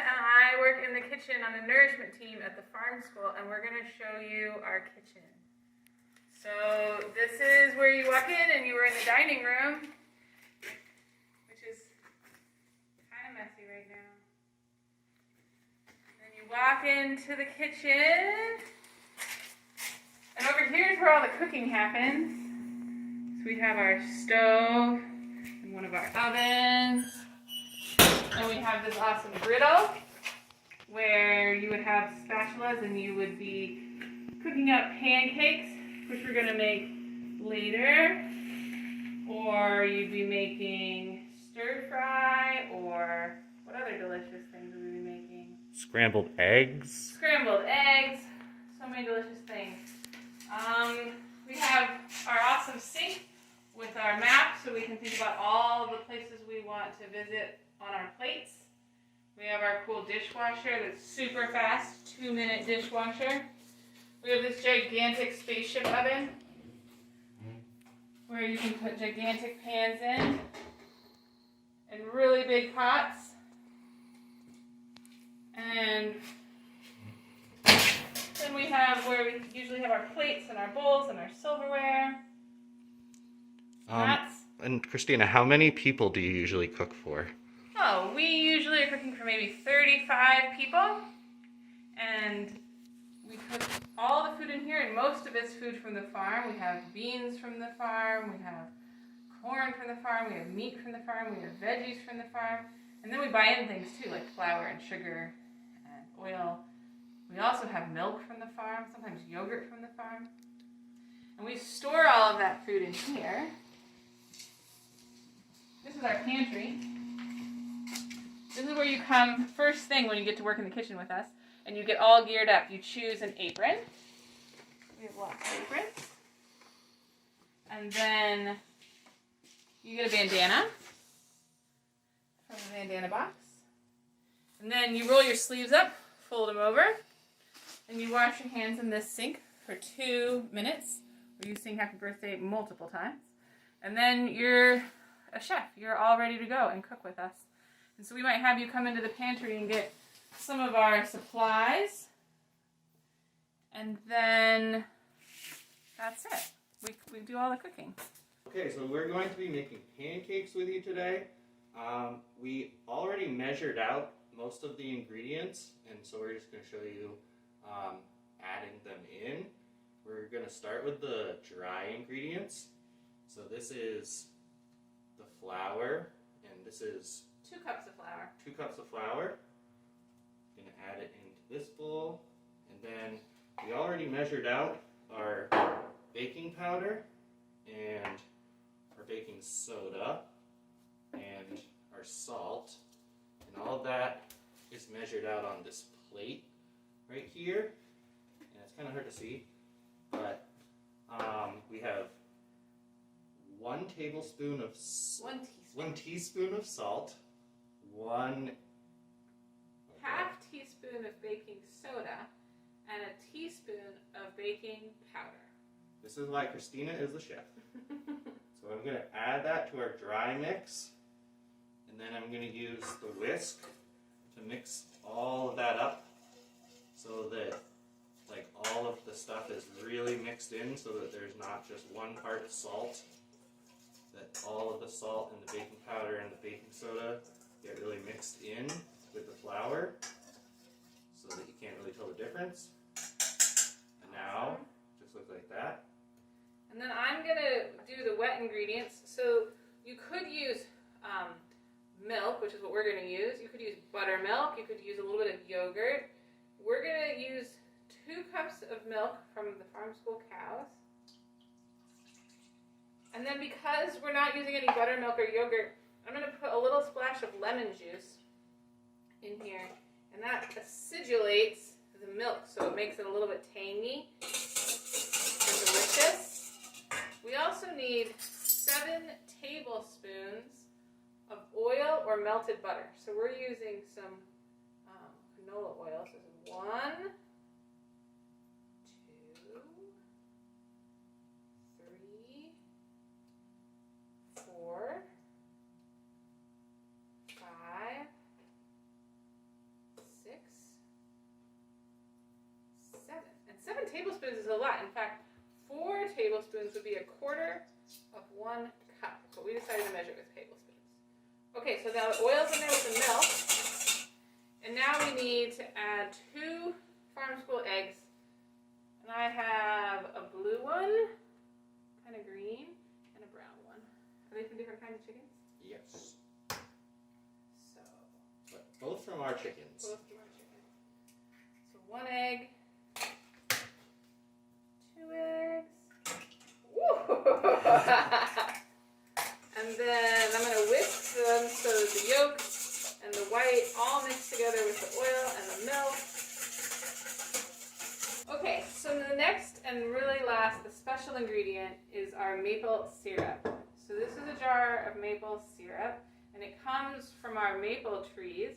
and I work in the kitchen on the nourishment team at the farm school, and we're going to show you our kitchen. So this is where you walk in, and you were in the dining room, which is kind of messy right now. Then you walk into the kitchen, and over here is where all the cooking happens. So we have our stove and one of our ovens. And we have this awesome griddle where you would have spatulas and you would be cooking up pancakes, which we're going to make later. Or you'd be making stir fry, or what other delicious things would we be making? Scrambled eggs. Scrambled eggs. So many delicious things. We have our awesome sink with our map so we can think about all the places we want to visit on our plates. We have our cool dishwasher that's super fast, 2-minute dishwasher. We have this gigantic spaceship oven where you can put gigantic pans in and really big pots. And then we have where we usually have our plates and our bowls and our silverware. And Christina, how many people do you usually cook for? Oh, we usually are cooking for maybe 35 people, and we cook all the food in here, and most of it's food from the farm. We have beans from the farm, we have corn from the farm, we have meat from the farm, we have veggies from the farm, and then we buy in things too, like flour and sugar and oil. We also have milk from the farm, sometimes yogurt from the farm, and we store all of that food in here. This is our pantry. This is where you come first thing when you get to work in the kitchen with us, and you get all geared up. You choose an apron. We have lots of aprons. And then you get a bandana from the bandana box. And then you roll your sleeves up, fold them over, and you wash your hands in this sink for 2 minutes, where you sing happy birthday multiple times. And then you're a chef. You're all ready to go and cook with us. And so we might have you come into the pantry and get some of our supplies. And then that's it. We do all the cooking. Okay, so we're going to be making pancakes with you today. We already measured out most of the ingredients, and so we're just going to show you adding them in. We're going to start with the dry ingredients. So this is the flour, and this is 2 cups of flour. 2 cups of flour. I'm going to add it into this bowl, and then we already measured out our baking powder and our baking soda and our salt, and all of that is measured out on this plate right here. And it's kind of hard to see, but we have 1 tablespoon of 1 teaspoon of salt, 1 half teaspoon of baking soda, and a teaspoon of baking powder. This is why Christina is the chef. So I'm going to add that to our dry mix, and then I'm going to use the whisk to mix all of that up so that all of the stuff is really mixed in, so that there's not just 1 part salt, that all of the salt and the baking powder and the baking soda get really mixed in with the flour so that you can't really tell the difference. And now, just looks like that. And then I'm going to do the wet ingredients. So you could use milk, which is what we're going to use. You could use buttermilk. You could use a little bit of yogurt. We're going to use 2 cups of milk from the farm school cows. And then because we're not using any buttermilk or yogurt, I'm going to put a little splash of lemon juice in here. And that acidulates the milk, so it makes it a little bit tangy and delicious. We also need 7 tablespoons of oil or melted butter. So we're using some canola oil. So this is 1, 2, 3, 4, 5, 7 tablespoons is a lot. In fact, 4 tablespoons would be 1/4 of 1 cup, but we decided to measure it with tablespoons. Okay, so now the oil's in there with the milk, and now we need to add 2 farm school eggs, and I have a blue one, kind of green, and a brown one. Are they from different kinds of chickens? Yes. So, But both from our chickens. both from our chicken. So 1 egg, 2 eggs. And then I'm going to whisk them so that the yolk and the white all mix together with the oil and the milk. Okay, so the next and really last, the special ingredient is our maple syrup. So this is a jar of maple syrup, and it comes from our maple trees.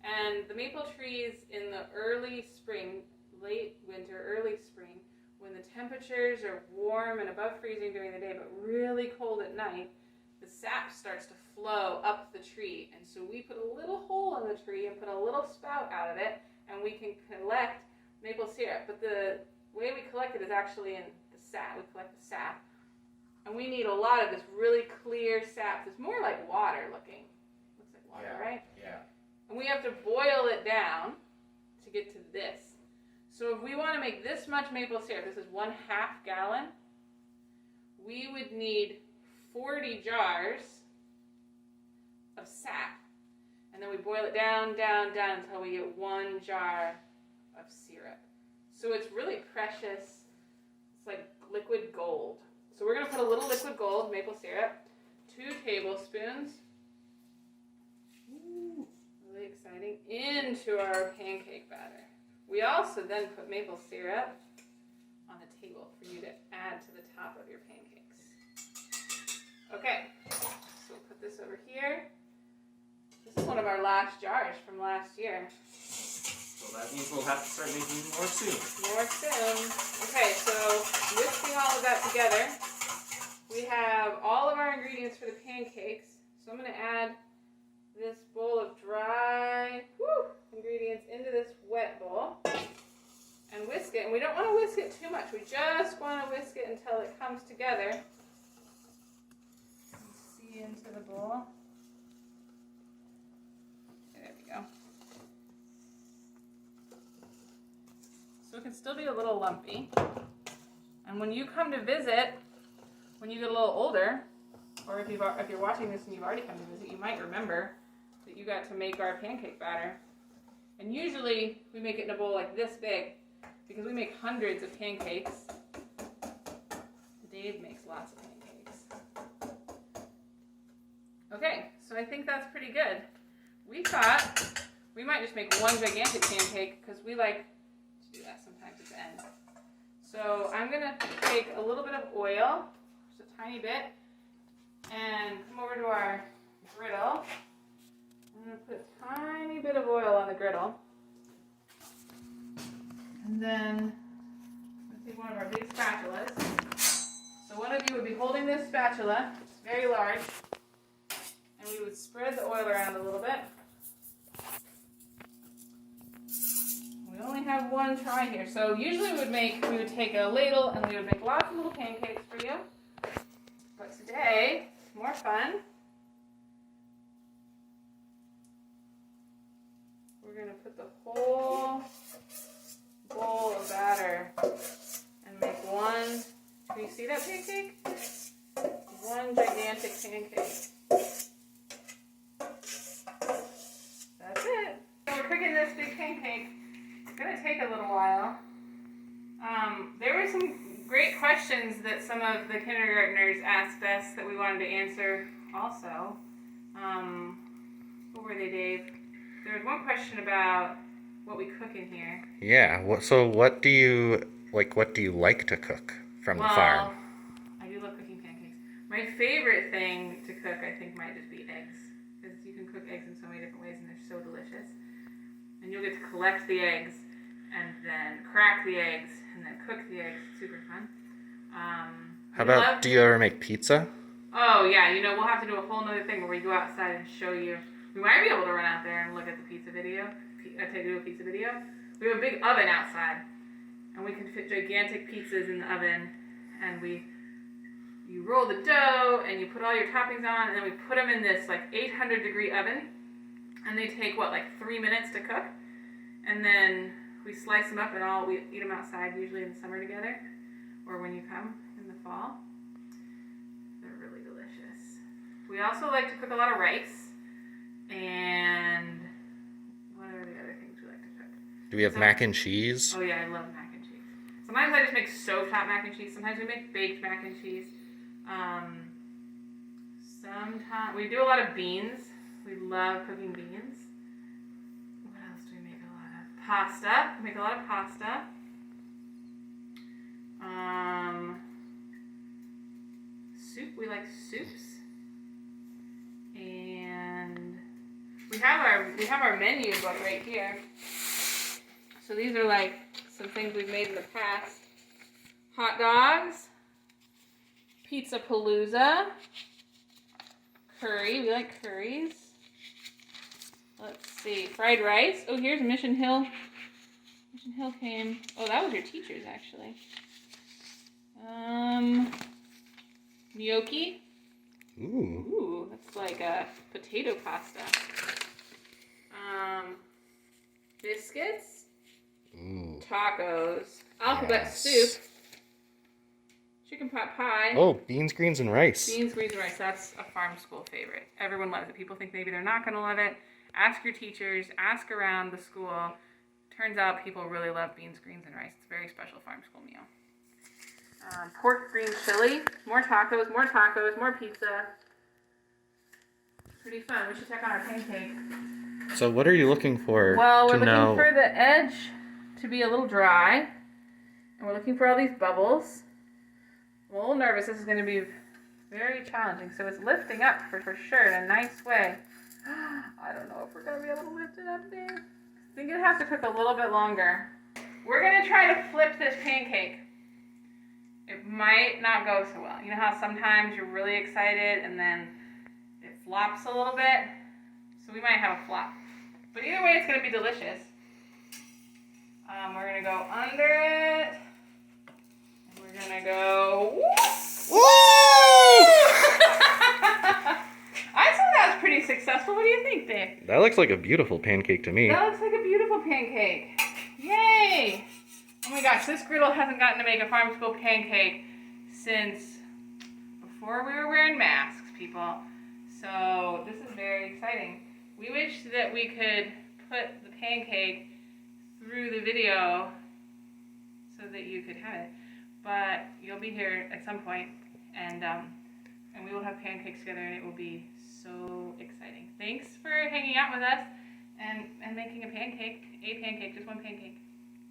And the maple trees in the early spring, late winter, early spring, when the temperatures are warm and above freezing during the day, but really cold at night, the sap starts to flow up the tree. And so we put a little hole in the tree and put a little spout out of it, and we can collect maple syrup. But the way we collect it is actually in the sap. We collect the sap. And we need a lot of this really clear sap. It's more like water looking. Looks like water, right? Yeah. And we have to boil it down to get to this. So if we want to make this much maple syrup, this is 1/2 gallon, we would need 40 jars of sap. And then we boil it down, down, down until we get 1 jar of syrup. So it's really precious. It's like liquid gold. So we're going to put a little liquid gold maple syrup, 2 tablespoons, really exciting, into our pancake batter. We also then put maple syrup on the table for you to add to the top of your pancakes. Okay, so we'll put this over here. This is one of our last jars from last year. So that means we'll have to start making more soon. More soon. Okay, so whisking all of that together, we have all of our ingredients for the pancakes. So I'm going to add this bowl of dry ingredients into this wet bowl and whisk it. And we don't want to whisk it too much. We just want to whisk it until it comes together. See into the bowl. There we go. So it can still be a little lumpy. And when you come to visit, when you get a little older, or if you're watching this and you've already come to visit, you might remember that you got to make our pancake batter. And usually we make it in a bowl like this big because we make hundreds of pancakes. Dave makes lots of pancakes. Okay, so I think that's pretty good. We thought we might just make one gigantic pancake because we like to do that sometimes at the end. So I'm going to take a little bit of oil, just a tiny bit, and come over to our griddle. I'm going to put a tiny bit of oil on the griddle. And then let's take one of our big spatulas. So one of you would be holding this spatula, it's very large, and we would spread the oil around a little bit. We only have one try here. So usually we would take a ladle and we would make lots of little pancakes for you. But today, more fun. We're going to put the whole bowl of batter and make one. Can you see that pancake? One gigantic pancake. That's it. So we're cooking this big pancake. It's going to take a little while. There were some great questions that some of the kindergartners asked us that we wanted to answer also. What were they, Dave? There was one question about what we cook in here. Yeah. So what do you like to cook from the farm? I do love cooking pancakes. My favorite thing to cook, I think, might just be eggs, because you can cook eggs in so many different ways, and they're so delicious. And you'll get to collect the eggs, and then crack the eggs, and then cook the eggs. It's super fun. How about, do you ever make pizza? Oh, yeah. We'll have to do a whole nother thing where we go outside and show you. We might be able to run out there and look at the pizza video, do a pizza video. We have a big oven outside, And we can fit gigantic pizzas in the oven. And you roll the dough and you put all your toppings on, and then we put them in this like 800-degree oven. And they take, what, like 3 minutes to cook? And then we slice them up and we eat them outside, usually in the summer together. Or when you come in the fall. They're really delicious. We also like to cook a lot of rice. And what are the other things we like to cook? Do we have mac and cheese? Oh yeah, I love mac and cheese. Sometimes I just make stovetop mac and cheese. Sometimes we make baked mac and cheese. Sometimes we do a lot of beans. We love cooking beans. What else do we make a lot of? Pasta. We make a lot of pasta. Soup. We like soups. And we have our menu book right here. So these are like some things we've made in the past. Hot dogs. Pizza Palooza. Curry. We like curries. Let's see. Fried rice. Oh, here's Mission Hill. Mission Hill came. Oh, that was your teacher's actually. Gnocchi. Ooh, that's like a potato pasta. Biscuits. Ooh. Tacos. Alphabet soup. Chicken pot pie. Oh, beans, greens, and rice. Beans, greens, and rice. That's a farm school favorite. Everyone loves it. People think maybe they're not going to love it. Ask your teachers. Ask around the school. Turns out people really love beans, greens, and rice. It's a very special farm school meal. Pork green chili. More tacos, more pizza. Pretty fun. We should check on our pancake. So what are you looking for? Well, we're looking for the edge to be a little dry. And we're looking for all these bubbles. I'm a little nervous. This is going to be very challenging. So it's lifting up for sure in a nice way. I don't know if we're going to be able to lift it up, Dave. I think it has to cook a little bit longer. We're going to try to flip this pancake. It might not go so well. You know how sometimes you're really excited and then it flops a little bit? So we might have a flop. But either way, it's going to be delicious. We're going to go under it. And we're going to go... Woo! I thought that was pretty successful. What do you think, Dave? That looks like a beautiful pancake to me. That looks like a beautiful pancake. Yay! Oh my gosh, this griddle hasn't gotten to make a farm school pancake since before we were wearing masks, people. So this is very exciting. We wish that we could put the pancake through the video so that you could have it. But you'll be here at some point, and we will have pancakes together, and it will be so exciting. Thanks for hanging out with us and making a pancake, just one pancake.